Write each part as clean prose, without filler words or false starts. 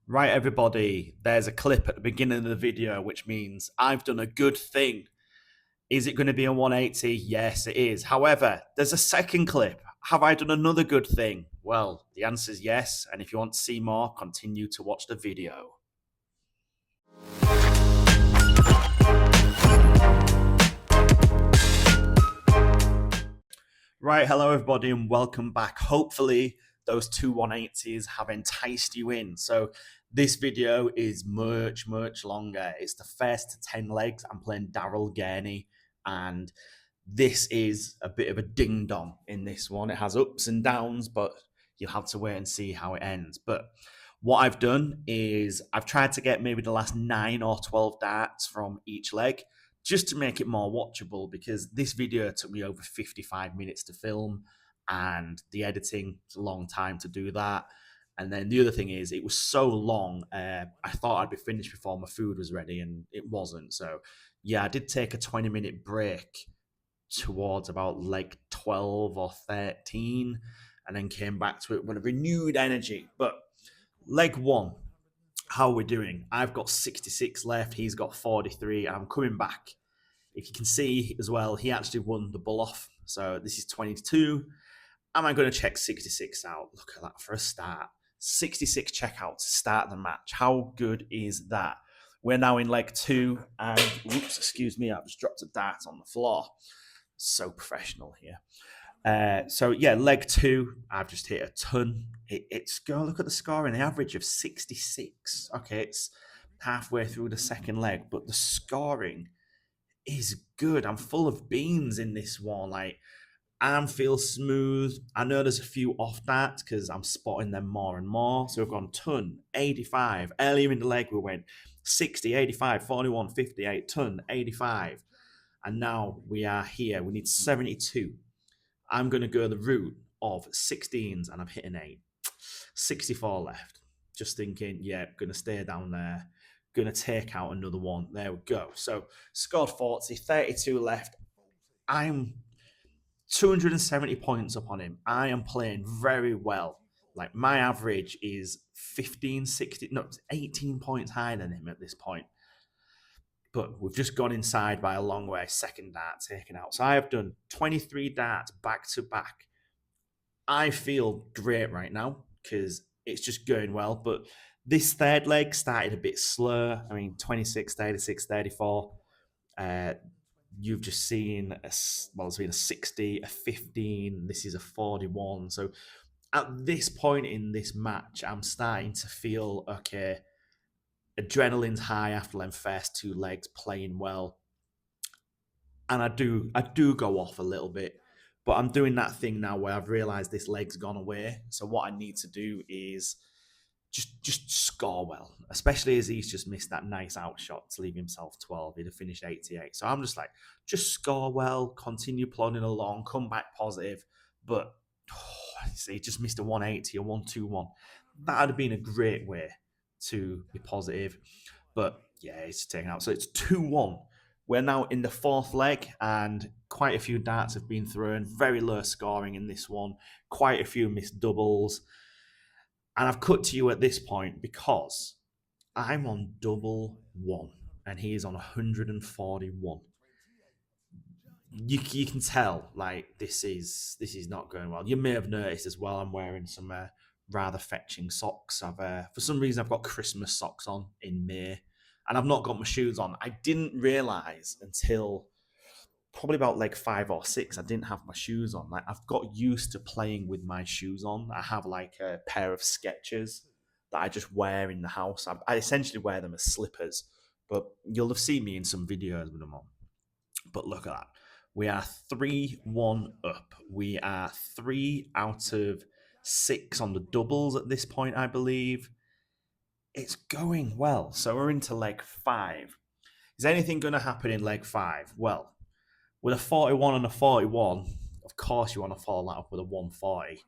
Right, everybody, there's a clip at the beginning of the video, which means I've done a good thing. Is it going to be a 180? Yes, it is. However, there's a second clip. Have I done another good thing? Well, the answer is yes. And if you want to see more, continue to watch the video. Right, hello everybody and welcome back. Hopefully those two 180s have enticed you in. So this video is much longer. It's the first to 10 legs. I'm playing Daryl Gurney and this is a bit of a ding dong in this one. It has ups and downs, but you'll have to wait and see how it ends. But what I've done is I've tried to get maybe the last 9 or 12 darts from each leg just to make it more watchable, because this video took me over 55 minutes to film and the editing is a long time to do that. And then the other thing is it was so long, I thought I'd be finished before my food was ready and it wasn't. So yeah, I did take a 20-minute break towards about leg 12 or 13 and then came back to it with a renewed energy. But leg one, how are we doing? I've got 66 left. He's got 43. And I'm coming back. If you can see as well, he actually won the bull off. So this is 22. Am I going to check 66 out? Look at that for a start. 66 checkout to start the match. How good is that? We're now in leg two. And, whoops, excuse me, I've just dropped a dart on the floor. So professional here. So yeah, leg two, I've just hit a ton. It's go look at the scoring, the average of 66. Okay, it's halfway through the second leg, but the scoring is good. I'm full of beans in this one. Like, arm feels smooth. I know there's a few off darts because I'm spotting them more and more. So we've gone ton, 85. Earlier in the leg, we went 60, 85, 41, 58, ton, 85. And now we are here. We need 72. I'm going to go the route of 16s and I'm hitting 8. 64 left. Just thinking, yeah, going to stay down there. Going to take out another one. There we go. So scored 40, 32 left. I'm 270 points up on him. I am playing very well. Like, my average is 15, 16, no, 18 points higher than him at this point. But we've just gone inside by a long way. Second dart taken out. So I have done 23 darts back to back. I feel great right now because it's just going well. But this third leg started a bit slow. I mean, 26, 36, 34. You've just seen, it's been a 60, a 15. This is a 41. So at this point in this match, I'm starting to feel, okay, adrenaline's high after them first two legs, playing well. And I do go off a little bit, but I'm doing that thing now where I've realized this leg's gone away. So what I need to do is just score well, especially as he's just missed that nice outshot to leave himself 12. He'd have finished 88. So I'm just like, just score well, continue plodding along, come back positive. But he just missed a 180, a 121. That would have been a great way to be positive. But yeah, it's taken out. So it's 2-1. We're now in the fourth leg, and quite a few darts have been thrown. Very low scoring in this one. Quite a few missed doubles. And I've cut to you at this point because I'm on double one, and he is on 141. You can tell, like, this is not going well. You may have noticed as well, I'm wearing some rather fetching socks. For some reason, I've got Christmas socks on in May, and I've not got my shoes on. I didn't realize until probably about like 5 or 6, I didn't have my shoes on. Like, I've got used to playing with my shoes on. I have like a pair of Skechers that I just wear in the house. I essentially wear them as slippers, but you'll have seen me in some videos with them on. But look at that. We are 3-1 up. We are 3 out of 6 on the doubles at this point, I believe. It's going well. So we're into leg 5. Is anything going to happen in leg 5? Well, with a 41 and a 41, of course you want to follow that up with a 140.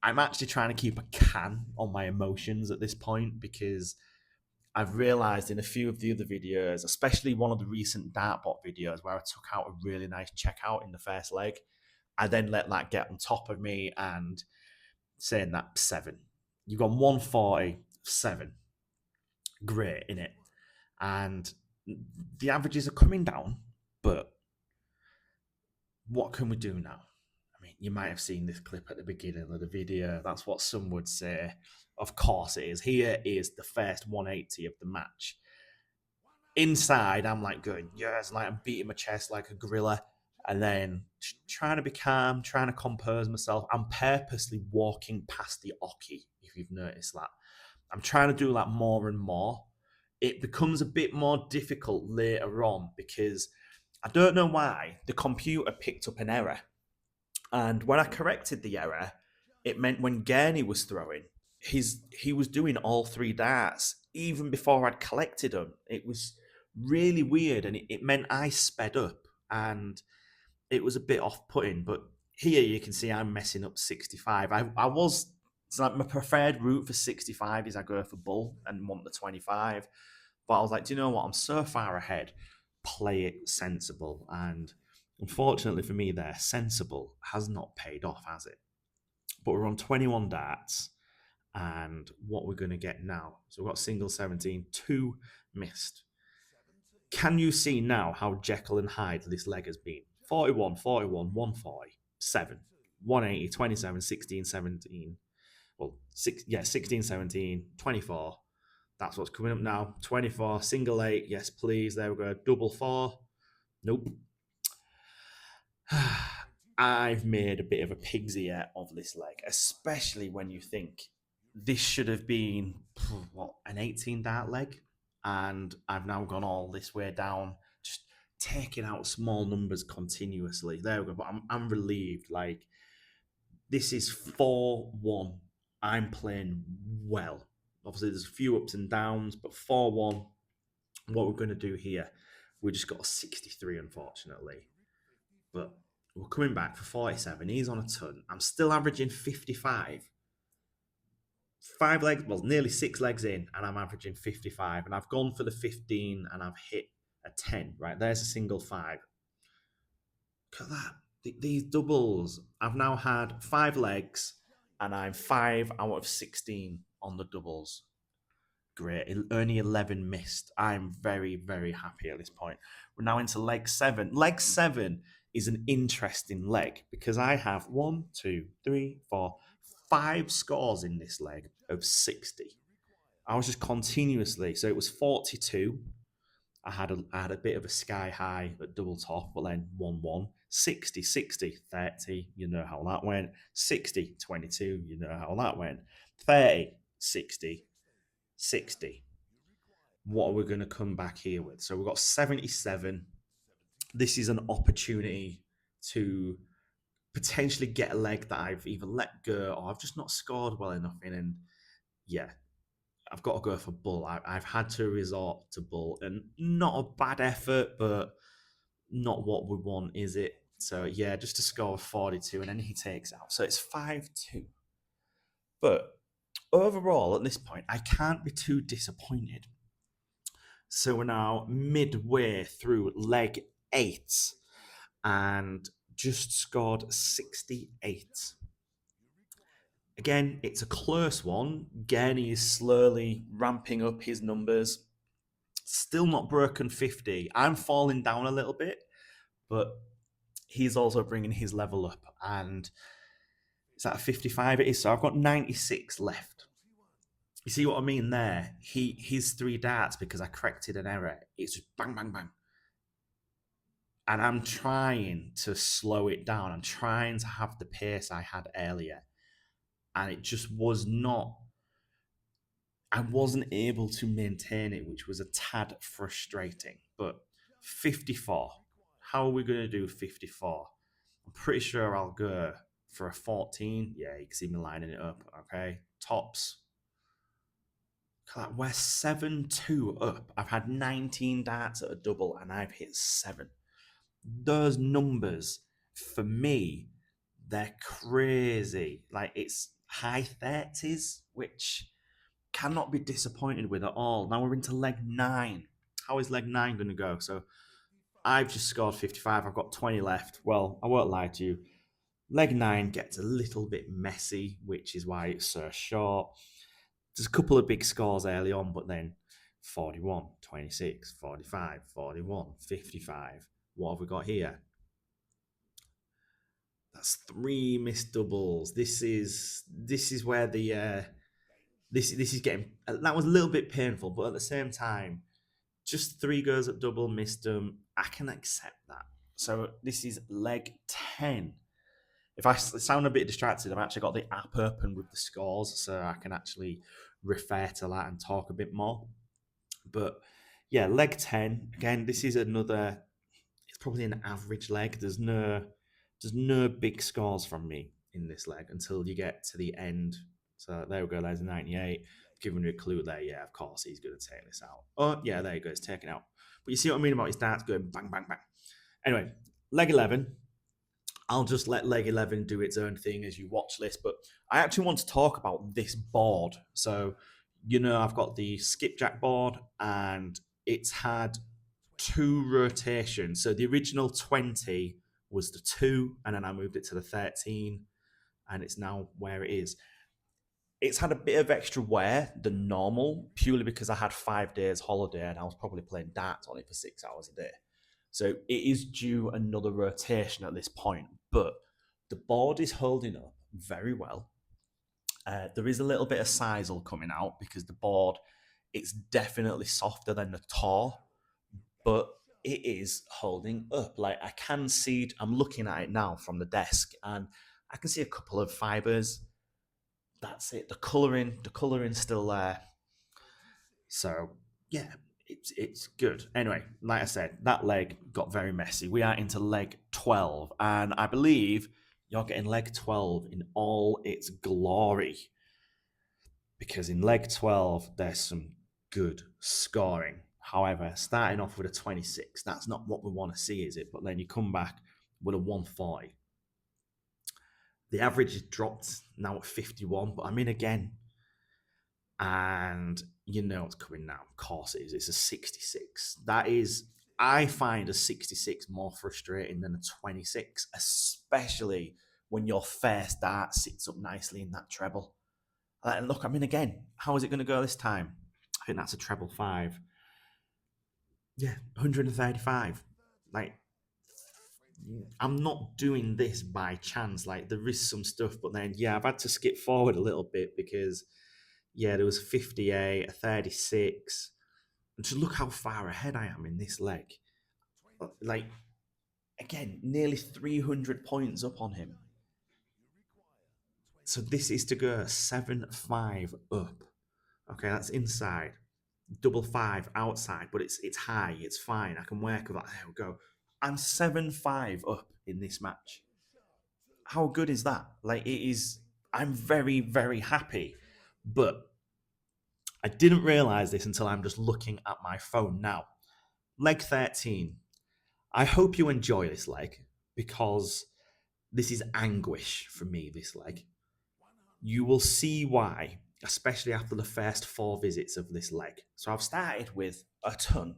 I'm actually trying to keep a can on my emotions at this point because I've realised in a few of the other videos, especially one of the recent Dartbot videos where I took out a really nice checkout in the first leg, I then let that get on top of me and saying that 7. You've gone 140, 7. Great, in it. And the averages are coming down, but what can we do now? I mean, you might have seen this clip at the beginning of the video. That's what some would say. Of course it is. Here is the first 180 of the match. Inside, I'm like going, yes, like I'm beating my chest like a gorilla. And then trying to be calm, trying to compose myself. I'm purposely walking past the oki, if you've noticed that. I'm trying to do that more and more. It becomes a bit more difficult later on because I don't know why the computer picked up an error. And when I corrected the error, it meant when Gurney was throwing, he was doing all 3 darts even before I'd collected them. It was really weird, and it meant I sped up, and it was a bit off-putting. But here you can see I'm messing up 65. I was it's like my preferred route for 65 is I go for bull and want the 25. But I was like, do you know what? I'm so far ahead. Play it sensible. And unfortunately for me there, sensible has not paid off, has it? But we're on 21 darts. And what we're going to get now. So we've got single 17, 2 missed. Can you see now how Jekyll and Hyde this leg has been? 41, 41, 140, 7, 180, 27, 16, 17. Well, 16, 17, 24. That's what's coming up now. 24, single 8. Yes, please. There we go. Double 4. Nope. I've made a bit of a pig's ear of this leg, especially when you think this should have been, an 18 dart leg. And I've now gone all this way down, just taking out small numbers continuously. There we go. But I'm relieved. Like, this is 4-1. I'm playing well. Obviously, there's a few ups and downs, but 4-1. What we're going to do here, we just got a 63, unfortunately. But we're coming back for 47. He's on a ton. I'm still averaging 55. 5 legs, well, nearly 6 legs in, and I'm averaging 55. And I've gone for the 15, and I've hit a 10. Right, there's a single 5. Look at that. These doubles. I've now had 5 legs, and I'm 5 out of 16 on the doubles. Great. Only 11 missed. I'm very, very happy at this point. We're now into leg 7. Leg 7 is an interesting leg because I have 1, 2, 3, 4, 5 scores in this leg of 60. I was just continuously, so it was 42. I had a bit of a sky high at double top, but then 1-1, 60, 60, 30, you know how that went. 60, 22, you know how that went. 30, 60, 60. What are we going to come back here with? So we've got 77. This is an opportunity to potentially get a leg that I've either let go or I've just not scored well enough in. And yeah, I've got to go for bull. I've had to resort to bull, and not a bad effort, but not what we want, is it? So yeah, just to score of 42, and then he takes out. So it's 5-2. But overall, at this point, I can't be too disappointed. So we're now midway through leg 8 and just scored 68. Again, it's a close one. Gurney is slowly ramping up his numbers. Still not broken 50. I'm falling down a little bit, but he's also bringing his level up. And is that a 55? It is. So I've got 96 left. You see what I mean there? His 3 darts, because I corrected an error, it's just bang, bang, bang. And I'm trying to slow it down. I'm trying to have the pace I had earlier. And it just was not, I wasn't able to maintain it, which was a tad frustrating. But 54, how are we going to do 54? I'm pretty sure I'll go for a 14. Yeah, you can see me lining it up. Okay, tops. We're 7-2 up. I've had 19 darts at a double, and I've hit 7. Those numbers, for me, they're crazy. Like, it's high 30s, which cannot be disappointed with at all. Now we're into leg 9. How is leg 9 going to go? So I've just scored 55. I've got 20 left. Well, I won't lie to you. Leg 9 gets a little bit messy, which is why it's so short. There's a couple of big scores early on, but then 41, 26, 45, 41, 55. What have we got here? That's 3 missed doubles. This is where the this is getting, that was a little bit painful, but at the same time, just 3 goes at double, missed them. I can accept that. So this is leg 10. If I sound a bit distracted, I've actually got the app open with the scores, so I can actually refer to that and talk a bit more. But yeah, leg 10. Again, this is another, it's probably an average leg. There's no big scores from me in this leg until you get to the end. So there we go, there's a 98. Giving you a clue there, yeah, of course he's going to take this out. Oh, yeah, there you go, it's taken out. But you see what I mean about his darts going bang, bang, bang. Anyway, leg 11. I'll just let leg 11 do its own thing as you watch this, but I actually want to talk about this board. So, I've got the skipjack board, and it's had 2 rotations. So the original 20 was the 2, and then I moved it to the 13, and it's now where it is. It's had a bit of extra wear than normal, purely because I had 5 days holiday and I was probably playing darts on it for 6 hours a day. So it is due another rotation at this point, but the board is holding up very well. There is a little bit of sizzle coming out because the board, it's definitely softer than the Tor, but it is holding up. Like, I can see, I'm looking at it now from the desk, and I can see a couple of fibers. That's it. The coloring's still there. So yeah, it's good. Anyway, like I said, that leg got very messy. We are into leg 12, and I believe you're getting leg 12 in all its glory, because in leg 12 there's some good scoring. However, starting off with a 26, that's not what we want to see, is it? But then you come back with a 140. The average is dropped now at 51, but I'm in again. And you know what's coming now. Of course it is. It's a 66. That is, I find a 66 more frustrating than a 26, especially when your first dart sits up nicely in that treble. And look, I'm in again. How is it going to go this time? I think that's a treble 5. Yeah, 135. Like, I'm not doing this by chance. Like, there is some stuff, but then, yeah, I've had to skip forward a little bit because, yeah, there was 58, a 36. And just look how far ahead I am in this leg. Like, again, nearly 300 points up on him. So this is to go 7-5 up. Okay, that's inside. Double 5 outside, but it's high. It's fine. I can work with that. There we go. I'm 7-5 up in this match. How good is that? Like, it is. I'm very, very happy. But I didn't realize this until I'm just looking at my phone now. Leg 13. I hope you enjoy this leg, because this is anguish for me, this leg. You will see why, especially after the first 4 visits of this leg. So I've started with a ton.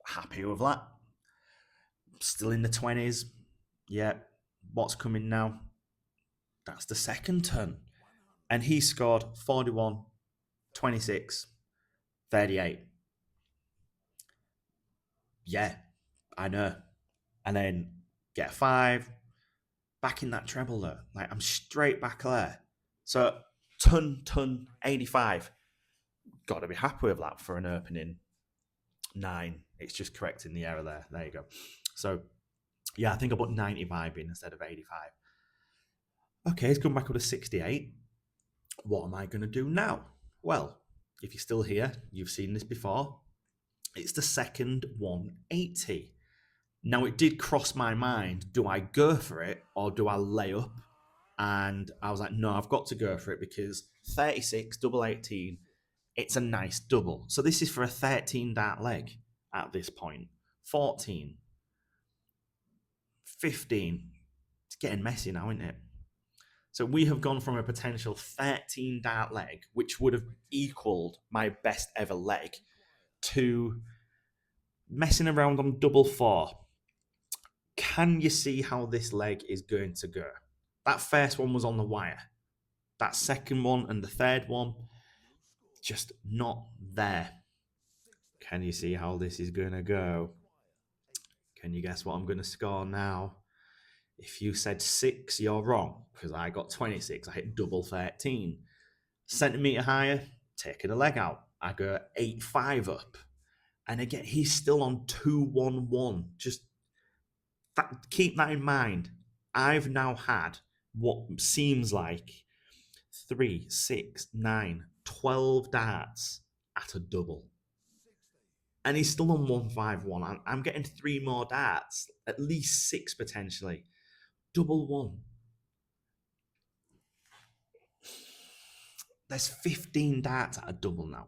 Happy with that. Still in the 20s. Yeah. What's coming now? That's the second ton. And he scored 41, 26, 38. Yeah, I know. And then get a 5. Back in that treble though. Like, I'm straight back there. So ton 85. Got to be happy with that for an opening 9. It's just correcting the error there. There you go. So yeah, I think I put 95 in instead of 85. Okay, it's come back with a 68. What am I going to do now? Well, if you're still here, you've seen this before. It's the second 180. Now, it did cross my mind, do I go for it or do I lay up? And I was like, no, I've got to go for it, because 36, double 18, it's a nice double. So this is for a 13 dart leg at this point. 14, 15. It's getting messy now, isn't it? So we have gone from a potential 13 dart leg, which would have equaled my best ever leg, to messing around on double 4. Can you see how this leg is going to go? That first one was on the wire. That second one and the third one, just not there. Can you see how this is going to go? Can you guess what I'm going to score now? If you said 6, you're wrong, because I got 26. I hit double 13. Centimetre higher, taking a leg out. I go 8-5 up. And again, he's still on 2-1-1. Just keep that in mind. I've now had what seems like 3, 6, 9, 12 darts at a double. And he's still on 1-5-1. I'm getting 3 more darts, at least 6 potentially. Double 1. There's 15 darts at a double now.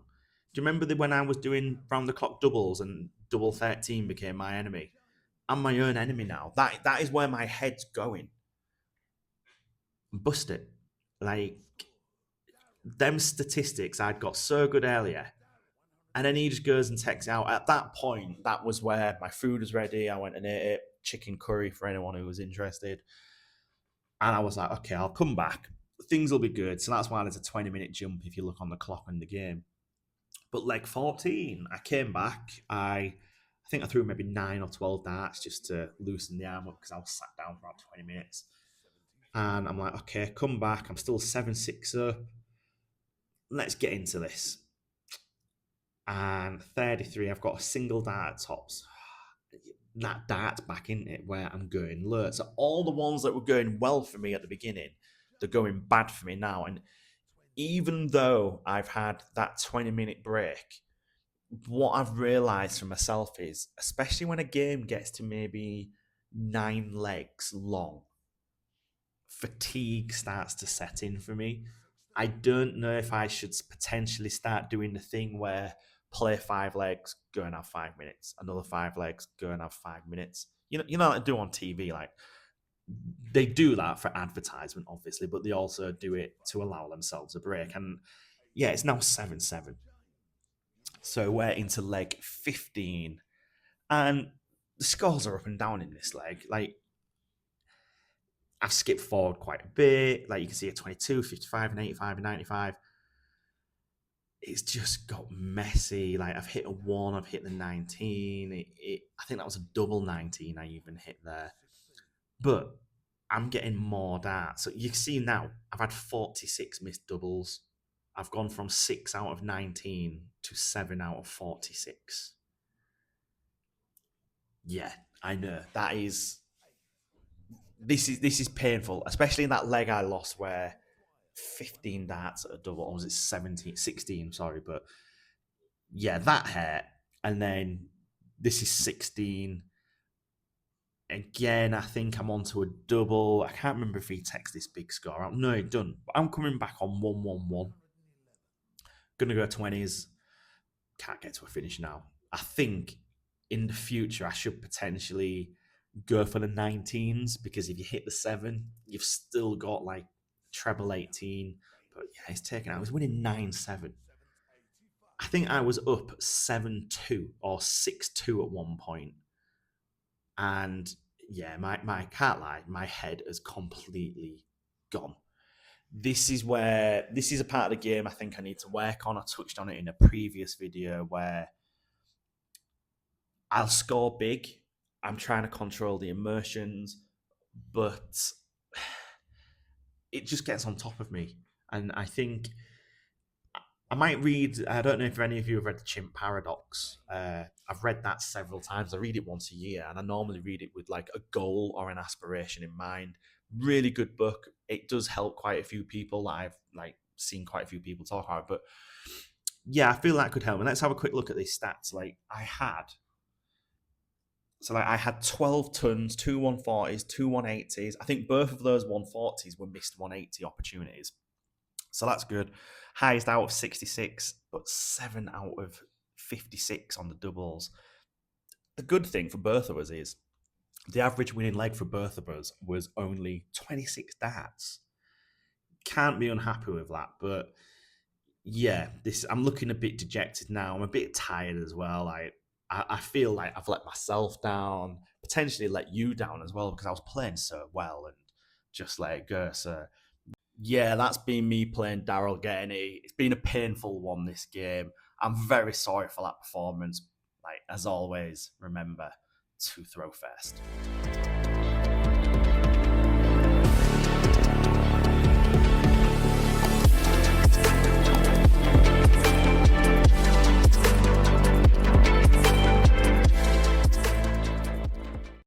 Do you remember when I was doing round the clock doubles and double 13 became my enemy? I'm my own enemy now. That is where my head's going. Bust it. Like, them statistics I'd got so good earlier. And then he just goes and texts out. At that point, that was where my food was ready. I went and ate it. Chicken curry for anyone who was interested. And I was like, okay, I'll come back. Things will be good. So that's why there's a 20-minute jump if you look on the clock in the game. But leg 14, I came back. I think I threw maybe 9 or 12 darts just to loosen the arm up because I was sat down for about 20 minutes. And I'm like, okay, come back. I'm still 7-6 up. Let's get into this. And 33, I've got a single dart at tops. That dart's back in it where I'm going low. So all the ones that were going well for me at the beginning, they're going bad for me now. And even though I've had that 20-minute break, what I've realised for myself is, especially when a game gets to maybe 9 legs long, fatigue starts to set in for me. I don't know if I should potentially start doing the thing where play 5 legs, go and have 5 minutes, another 5 legs, go and have 5 minutes. You know what they do on TV, like they do that for advertisement, obviously, but they also do it to allow themselves a break. And yeah, it's now 7-7. So we're into leg 15. And the scores are up and down in this leg. Like, I've skipped forward quite a bit. Like, you can see a 22, 55, and 85, and 95. It's just got messy. Like, I've hit a 1, I've hit the 19. I think that was a double 19 I even hit there. But I'm getting more darts. So you can see now, I've had 46 missed doubles. I've gone from 6 out of 19 to 7 out of 46. Yeah, I know. This is painful, especially in that leg I lost where 15 darts at a double, or was it 17, 16, sorry, but yeah, that hurt. And then this is 16. Again, I think I'm onto a double. I can't remember if he texted this big score out. No, he done. But I'm coming back on 1-1-1. Gonna go 20s. Can't get to a finish now. I think in the future I should potentially go for the 19s, because if you hit the 7, you've still got like treble 18. But yeah, he's taken out. I was winning 9-7. I think I was up 7-2 or 6-2 at one point. And yeah, my can't lie, my head has completely gone. This is a part of the game I think I need to work on. I touched on it in a previous video where I'll score big. I'm trying to control the emotions, but it just gets on top of me. And I think I might read, I don't know if any of you have read The Chimp Paradox. I've read that several times. I read it once a year, and I normally read it with like a goal or an aspiration in mind. Really good book. It does help quite a few people. I've like seen quite a few people talk about it, but yeah, I feel that could help. And let's have a quick look at these stats. I had 12 tons, 2 140s, 2 180s. I think both of those 140s were missed 180 opportunities. So that's good. Highest out of 66, but 7 out of 56 on the doubles. The good thing for both of us is the average winning leg for both of us was only 26 darts. Can't be unhappy with that, but yeah, I'm looking a bit dejected now. I'm a bit tired as well. I feel like I've let myself down, potentially let you down as well, because I was playing so well and just let it go. So Yeah, that's been me playing Daryl Getney. It's been a painful one this game. I'm very sorry for that performance. Like, as always, remember to throw first.